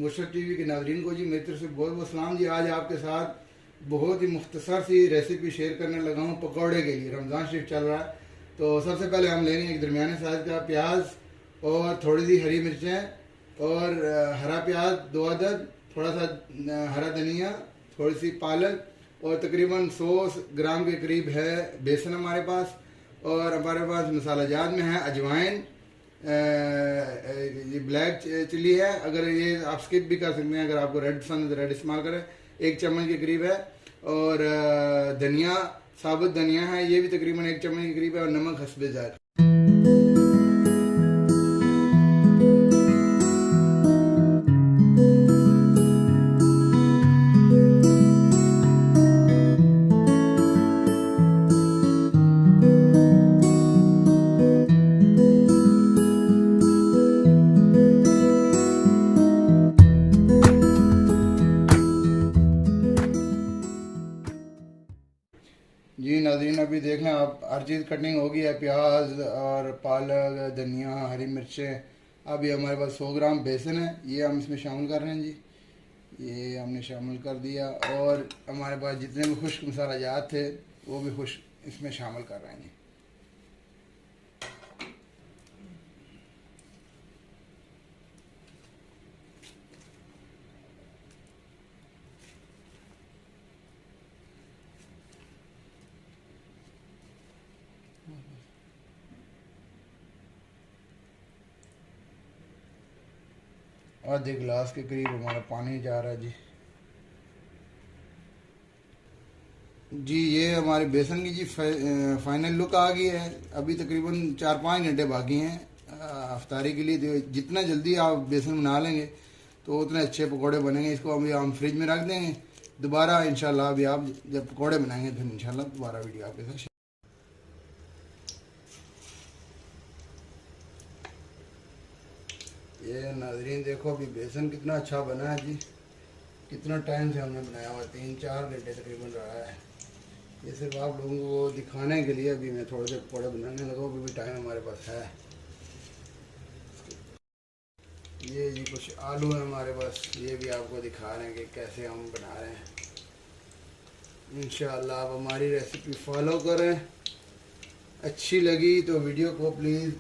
Musharraf TV के नाज़रीन को जी मेरी तरफ से बहुत बहुत सलाम जी। आज आपके साथ बहुत ही मुख्तसर सी रेसिपी शेयर करने लगा हूँ पकौड़े के लिए। रमज़ान शरीफ चल रहा है तो सबसे पहले हम लेंगे एक दरमियाने साइज़ का प्याज और थोड़ी सी हरी मिर्चें और हरा प्याज 2 अदद, थोड़ा सा हरा धनिया, थोड़ी सी पालक और तकरीबन 100 ग्राम के करीब है बेसन हमारे पास। और हमारे पास मसाला जात में है अजवाइन, ये ब्लैक चिल्ली है, अगर ये आप स्किप भी कर सकते हैं, अगर आपको रेड पसंद है तो रेड इस्तेमाल करें, 1 चम्मच के करीब है। और धनिया, साबुत धनिया है, ये भी तकरीबन 1 चम्मच के करीब है। और नमक हस्बे ज़ायक़ा। जी नाज़रीन, अभी देख लें आप, हर चीज़ कटिंग हो गई है, प्याज और पालक, धनिया, हरी मिर्चें। अब ये हमारे पास 100 ग्राम बेसन है, ये हम इसमें शामिल कर रहे हैं जी। ये हमने शामिल कर दिया। और हमारे पास जितने भी खुश्क मसाला जात थे वो भी खुश्क इसमें शामिल कर रहे हैं जी। आधे गिलास के करीब हमारा पानी जा रहा है जी। जी ये हमारे बेसन की जी फाइनल लुक आ गई है। अभी तकरीबन 4-5 घंटे बाकी हैं अफ्तारी के लिए। तो जितना जल्दी आप बेसन बना लेंगे तो उतने अच्छे पकोड़े बनेंगे। इसको अभी हम फ्रिज में रख देंगे। दोबारा इंशाल्लाह अभी आप जब पकोड़े बनाएंगे फिर इंशाल्लाह दोबारा वीडियो आपके साथ। ये नाज़रीन देखो अभी बेसन कितना अच्छा बना है जी। कितना टाइम से हमने बनाया हुआ, 3-4 घंटे तकरीबन रहा है। ये सिर्फ आप लोगों को दिखाने के लिए अभी मैं थोड़ी देर पकौड़े बनाने लगा। अभी भी टाइम हमारे पास है। ये जी कुछ आलू है हमारे पास, ये भी आपको दिखा रहे हैं कि कैसे हम बना रहे हैं। इंशाअल्लाह आप हमारी रेसिपी फॉलो करें। अच्छी लगी तो वीडियो को प्लीज़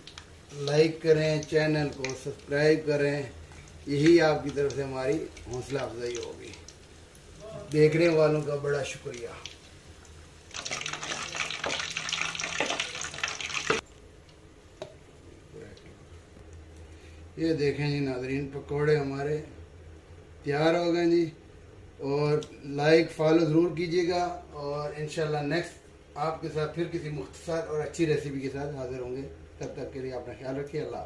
लाइक करें, चैनल को सब्सक्राइब करें। यही आपकी तरफ से हमारी हौसला अफजाई होगी। देखने वालों का बड़ा शुक्रिया। ये देखें जी नाज़रीन, पकोड़े हमारे तैयार हो गए जी। और लाइक फॉलो ज़रूर कीजिएगा। और इंशाल्लाह नेक्स्ट आपके साथ फिर किसी मुख्तसर और अच्छी रेसिपी के साथ हाज़िर होंगे। तब तक के लिए अपना ख्याल रखिए। अल्लाह।